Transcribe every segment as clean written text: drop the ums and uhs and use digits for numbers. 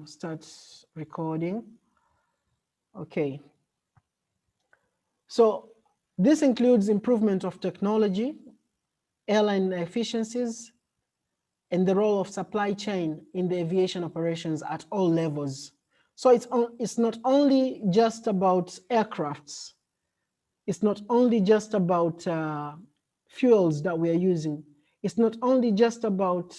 start recording. Okay. So this includes improvement of technology, airline efficiencies, and the role of supply chain in the aviation operations at all levels. So it's not only just about aircrafts. It's not only just about fuels that we are using. It's not only just about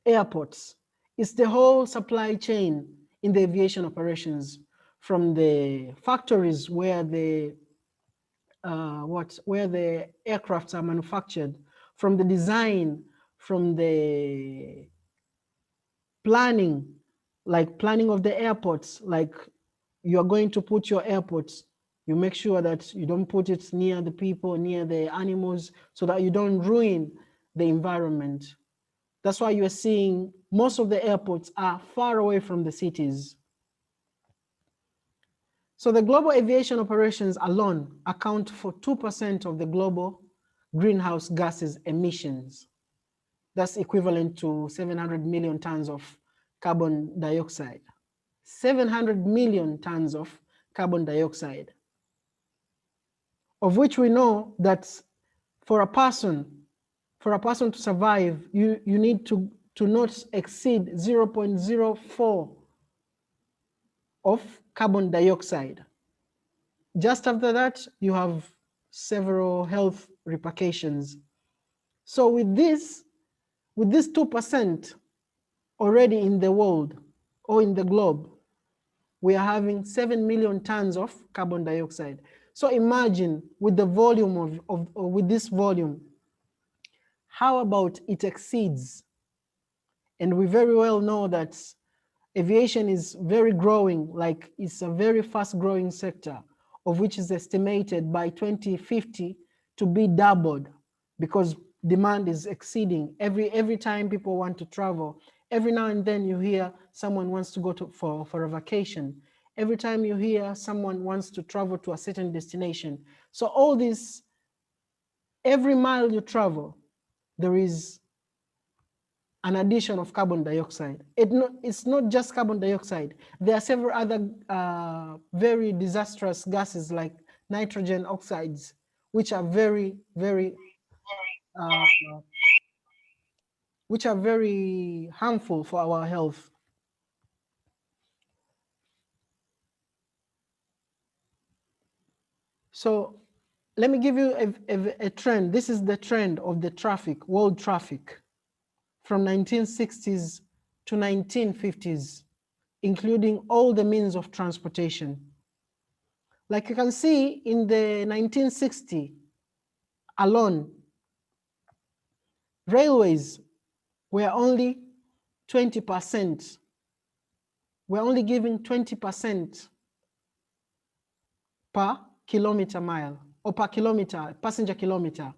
airports. It's the whole supply chain in the aviation operations, from the factories where the aircrafts are manufactured, from the design, from the planning, like planning of the airports, like you are going to put your airports, you make sure that you don't put it near the people, near the animals, so that you don't ruin the environment. That's why you're seeing most of the airports are far away from the cities. So the global aviation operations alone account for 2% of the global greenhouse gases emissions. That's equivalent to 700 million tons of carbon dioxide. 700 million tons of carbon dioxide, of which we know that for a person to survive, you need to not exceed 0.04 of carbon dioxide. Just after that, you have several health repercussions. So with this 2% already in the world or in the globe, we are having 7 million tons of carbon dioxide. So imagine with the volume with this volume, how about it exceeds? And we very well know that aviation is very growing, like it's a very fast growing sector, of which is estimated by 2050 to be doubled, because demand is exceeding. Every time people want to travel, every now and then you hear someone wants to go for a vacation. Every time you hear someone wants to travel to a certain destination. So all this, every mile you travel, there is an addition of carbon dioxide. It's not just carbon dioxide. There are several other very disastrous gases like nitrogen oxides, which are very harmful for our health. So let me give you a trend. This is the trend of the traffic, world traffic, from 1960s to 1950s, including all the means of transportation. Like you can see, in the 1960 alone, railways were only 20%. We're only giving 20% per kilometer mile, or per kilometer, passenger kilometer.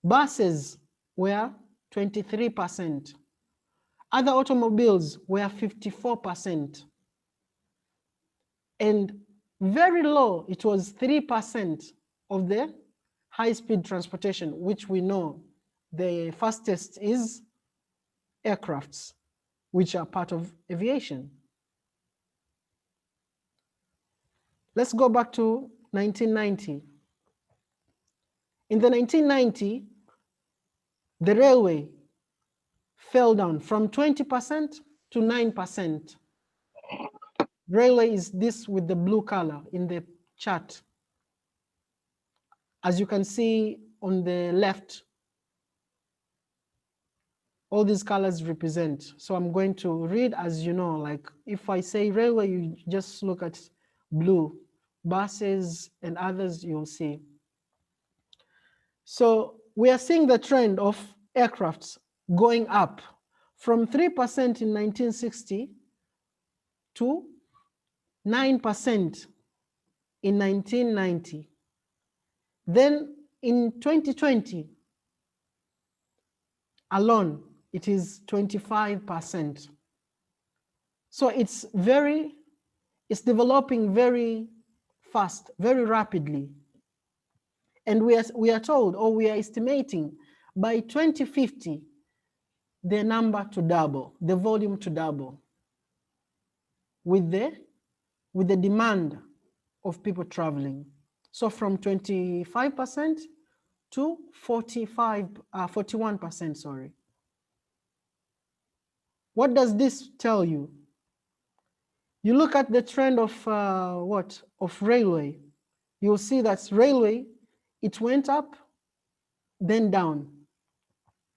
Buses were 23%. Other automobiles were 54%. And very low, it was 3% of the high-speed transportation, which we know the fastest is aircrafts, which are part of aviation. Let's go back to 1990. In the 1990, the railway fell down from 20% to 9%. Railway is this with the blue color in the chart. As you can see on the left, all these colors represent. So I'm going to read as you know, like if I say railway, you just look at blue. Buses and others you'll see. So we are seeing the trend of aircrafts going up from 3% in 1960 to 9% in 1990. Then in 2020 alone, it is 25%. So it's developing very fast, very rapidly. And we are told, or we are estimating, by 2050, the number to double, the volume to double. with the demand of people traveling. So from 25% to 41%, sorry. What does this tell you? You look at the trend of of railway. You'll see that railway, it went up, then down.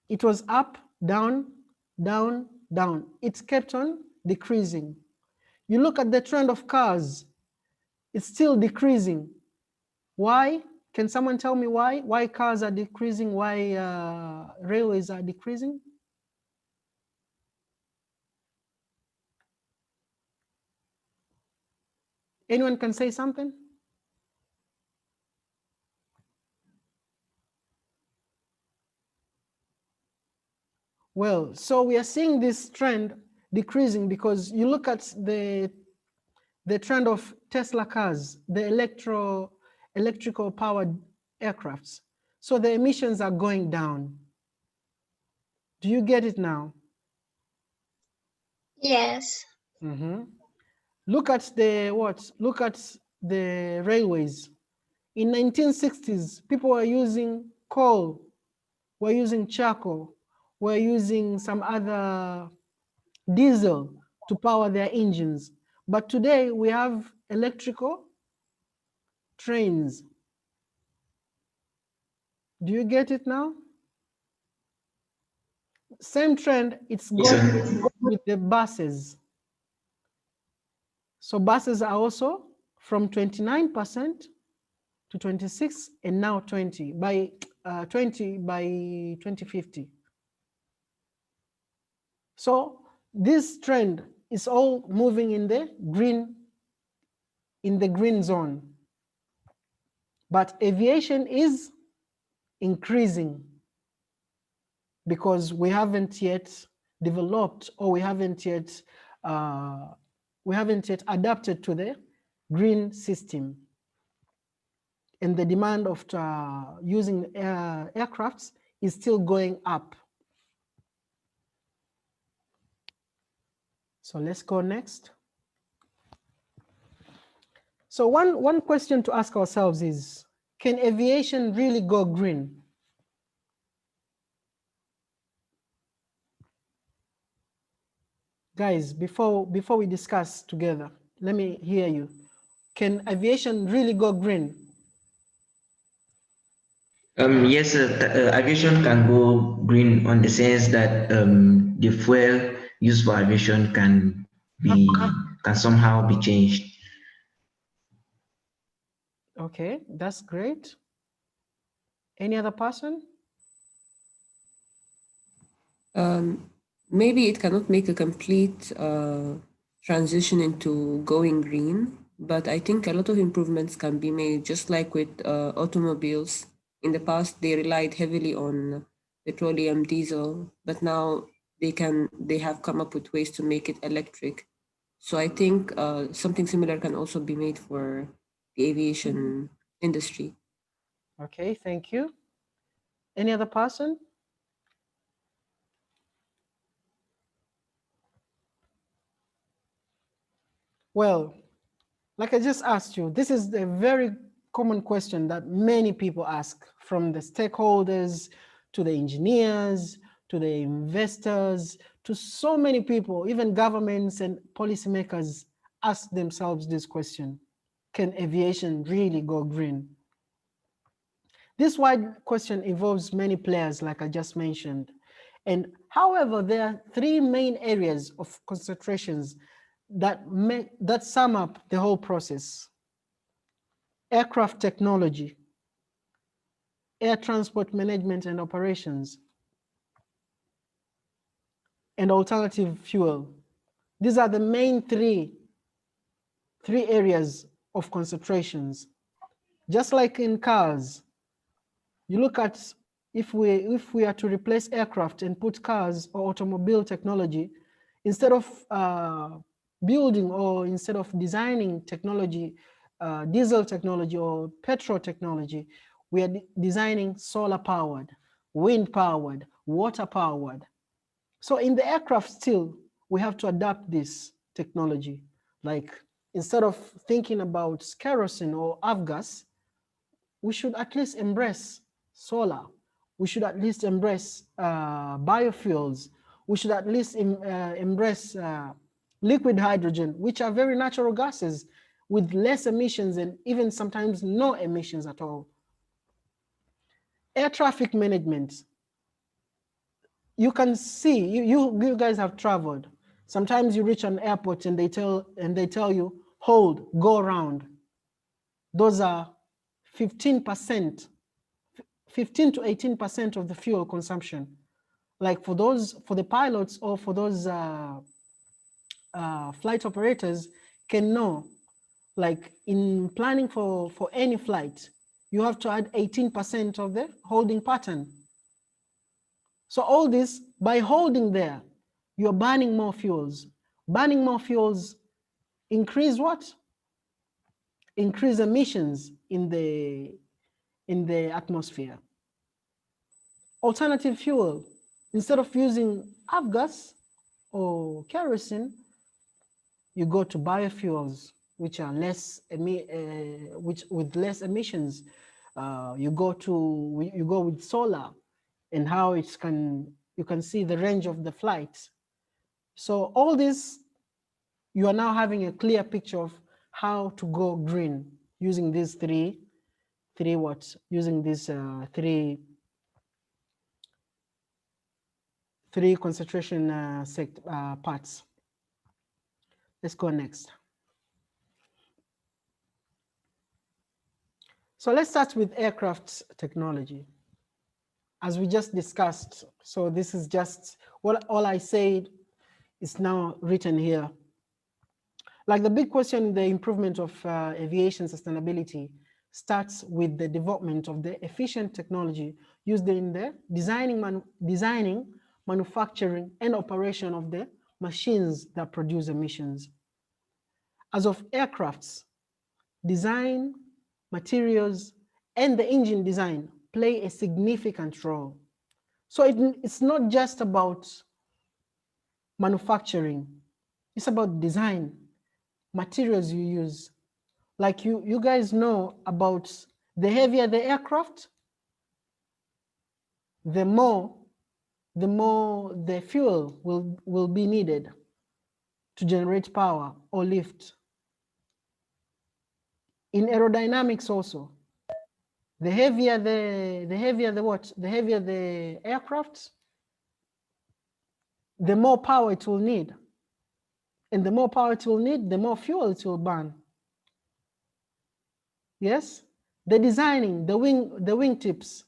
It was up, down, down, down. It kept on decreasing. You look at the trend of cars, it's still decreasing. Why? Can someone tell me why? Why cars are decreasing? Why railways are decreasing? Anyone can say something? Well, so we are seeing this trend decreasing because you look at the trend of Tesla cars, the electrical powered aircrafts. So the emissions are going down. Do you get it now? Yes. Mm-hmm. Look at the what? Look at the railways. In 1960s, people were using coal, were using charcoal, were using some other diesel to power their engines. But today we have electrical trains. Do you get it now? Same trend, it's Yes, going sir. with the buses. So buses are also from 29% to 26 and now 20 by 20 by 2050. So this trend is all moving in the green zone. But aviation is increasing because we haven't yet developed, or we haven't yet adapted to the green system. And the demand of using aircrafts is still going up. So let's go next. So one question to ask ourselves is, can aviation really go green? Guys, before we discuss together, let me hear you. Can aviation really go green? Yes, aviation can go green on the sense that the fuel used for aviation can somehow be changed. Okay, that's great. Any other person? Maybe it cannot make a complete transition into going green, but I think a lot of improvements can be made, just like with automobiles. In the past, they relied heavily on petroleum, diesel, but now they have come up with ways to make it electric. So I think something similar can also be made for the aviation industry. Okay, thank you. Any other person? Well, like I just asked you, this is a very common question that many people ask, from the stakeholders to the engineers to the investors to so many people, even governments and policymakers ask themselves this question: can aviation really go green? This wide question involves many players, like I just mentioned. And however, there are three main areas of concentrations that sum up the whole process: aircraft technology, air transport management and operations, and alternative fuel. These are the main three areas of concentrations. Just like in cars, you look at, if we are to replace aircraft and put cars or automobile technology, instead of building, or instead of designing technology, diesel technology or petrol technology, we are designing solar powered, wind powered, water powered. So in the aircraft still, we have to adapt this technology. Like instead of thinking about kerosene or avgas, we should at least embrace solar. We should at least embrace biofuels. We should at least embrace liquid hydrogen, which are very natural gases with less emissions and even sometimes no emissions at all. Air traffic management. You can see, you guys have traveled. Sometimes you reach an airport and they tell you, hold, go around. Those are 15%, 15 to 18% of the fuel consumption. Like for the pilots or for those flight operators can know, like in planning for any flight, you have to add 18% of the holding pattern. So all this, by holding there, you're burning more fuels. Burning more fuels increase what? Increase emissions in the atmosphere. Alternative fuel, instead of using avgas or kerosene, you go to biofuels, which are with less emissions. You go with solar, and how you can see the range of the flights. So all this, you are now having a clear picture of how to go green using these three using these three concentration parts. Let's go next. So let's start with aircraft technology. As we just discussed, so this is just all I said is now written here. Like the big question, the improvement of aviation sustainability starts with the development of the efficient technology used in the designing, manufacturing, and operation of the machines that produce emissions. As of aircrafts, design, materials, and the engine design play a significant role. So it's not just about manufacturing, it's about design, materials you use. Like you guys know about the heavier the aircraft, the more the fuel will be needed to generate power or lift. In aerodynamics also, the heavier the aircraft, the more power it will need. And the more power it will need, the more fuel it will burn. Yes? The designing, the wing tips.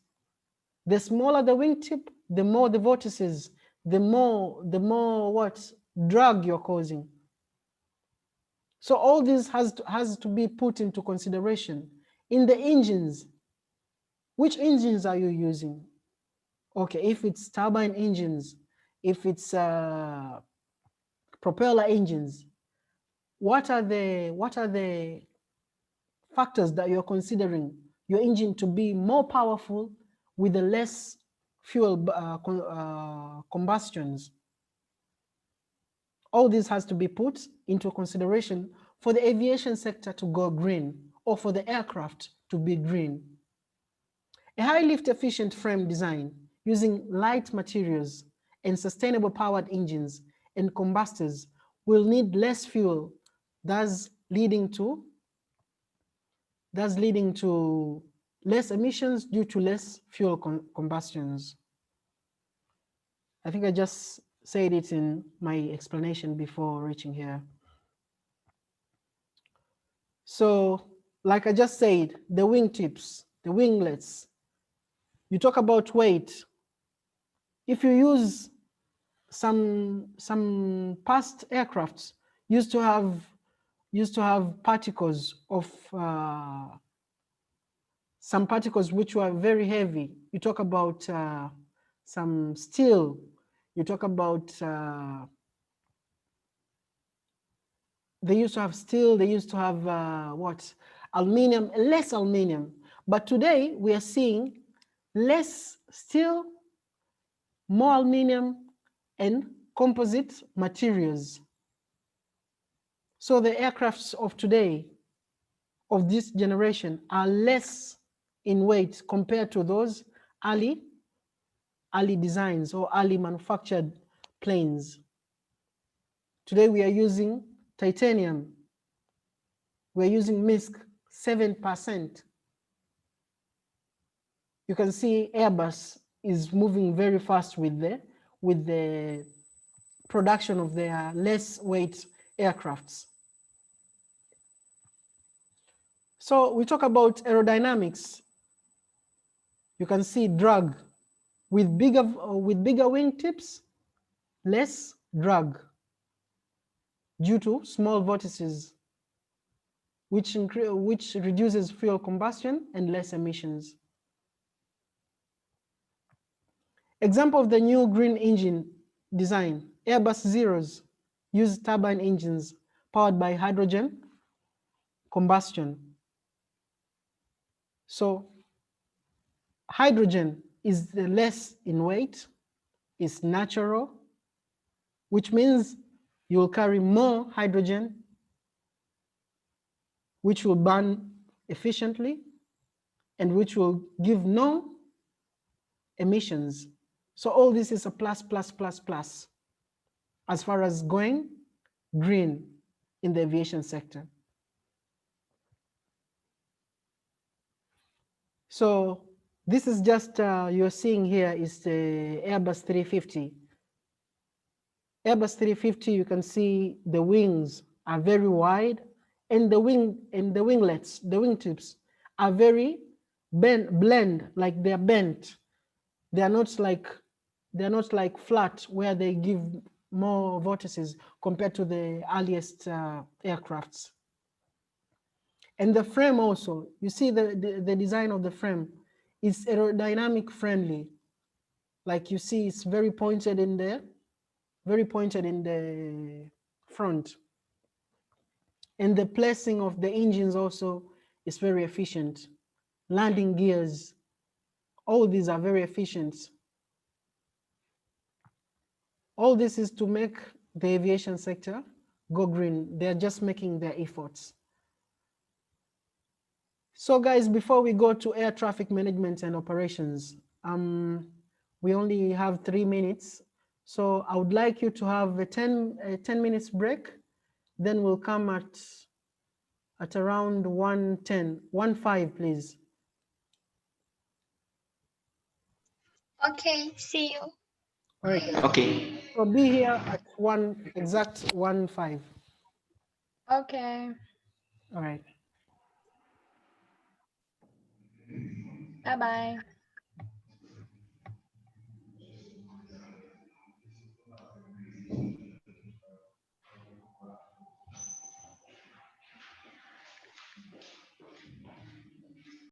The smaller the wingtip, the more the vortices, the more what drag you're causing. So all this has to be put into consideration. In the engines, which engines are you using? Okay, if it's turbine engines, if it's propeller engines, what are the factors that you're considering your engine to be more powerful with the less fuel combustions? All this has to be put into consideration for the aviation sector to go green or for the aircraft to be green. A high lift efficient frame design using light materials and sustainable powered engines and combustors will need less fuel, thus leading to less emissions due to less fuel combustions. I think I just said it in my explanation before reaching here. So, like I just said, the wingtips, the winglets, you talk about weight. If you use some past aircrafts used to have particles of some particles which were very heavy. You talk about some steel. You talk about they used to have steel. They used to have what? Aluminum, less aluminum. But today we are seeing less steel, more aluminum, and composite materials. So the aircrafts of today, of this generation, are less in weight compared to those early designs or early manufactured planes. Today we are using titanium. We're using MISC 7%. You can see Airbus is moving very fast with the production of their less weight aircrafts. So we talk about aerodynamics. You can see drag with bigger wing tips, less drag due to small vortices, which reduces fuel combustion and less emissions. Example of the new green engine design, Airbus Zeros use turbine engines powered by hydrogen combustion. So hydrogen is the less in weight, is natural, which means you will carry more hydrogen, which will burn efficiently and which will give no emissions. So all this is a plus, plus, plus, plus as far as going green in the aviation sector. So this is just, you're seeing here is the Airbus 350. Airbus 350, you can see the wings are very wide and the winglets, the wingtips are very blend, like they're bent. They're not like flat where they give more vortices compared to the earliest aircrafts. And the frame also, you see the design of the frame is aerodynamic friendly. Like you see, it's very pointed in there, very pointed in the front. And the placing of the engines also is very efficient. Landing gears, all these are very efficient. All this is to make the aviation sector go green. They're just making their efforts. So guys, before we go to air traffic management and operations, we only have 3 minutes. So I would like you to have a 10 minutes break. Then we'll come at around 1:10, 1:05, please. Okay, see you. All right. Okay. So be here at exact 1:05. Okay, All right. bye-bye.